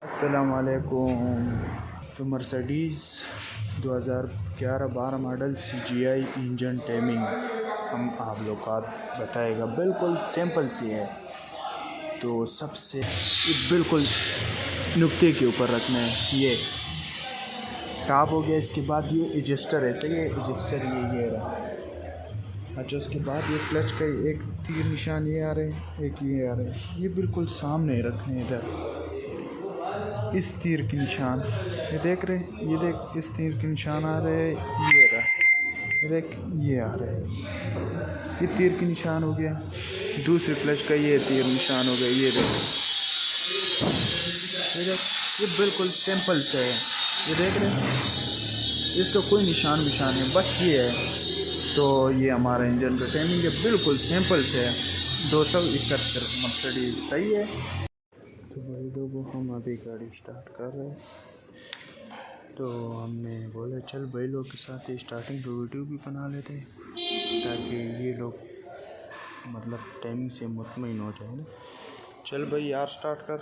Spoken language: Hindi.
अस्सलामुअलैकुम। तो Mercedes 2011-12 model CGI engine timing हम आप लोग का बताएगा, बिल्कुल सिंपल सी है। तो सबसे बिल्कुल नुक्ते के ऊपर रखना है। ये टॉप हो गया, इसके बाद ये एडजस्टर है, सही है। एडजस्टर ये रहा। अच्छा, उसके बाद ये क्लच का एक तीर निशान ये आ रहे हैं, एक ये आ रहे हैं। ये बिल्कुल सामने रखने हैं, इधर इस तीर के निशान ये देख रहे हैं, ये देख इस तीर के निशान आ रहे हैं। ये रहा, ये देख ये आ रहे हैं, ये तीर के निशान हो गया। दूसरे क्लच का ये तीर निशान हो गया, ये देख, ये देख, ये बिल्कुल सिंपल से है। ये देख रहे हैं, इसका कोई निशान नहीं, बस ये है। तो ये हमारा इंजन का टाइमिंग है, बिल्कुल सिंपल से है। 271 मर्सिडीज, सही है। तो भाई लोगों, हम अभी गाड़ी स्टार्ट कर रहे हैं। तो हमने बोला चल भाई लोग के साथ स्टार्टिंग पर वीडियो भी बना लेते हैं, ताकि ये लोग मतलब टाइमिंग से मुतमईन हो जाए ना। चल भाई यार, स्टार्ट कर।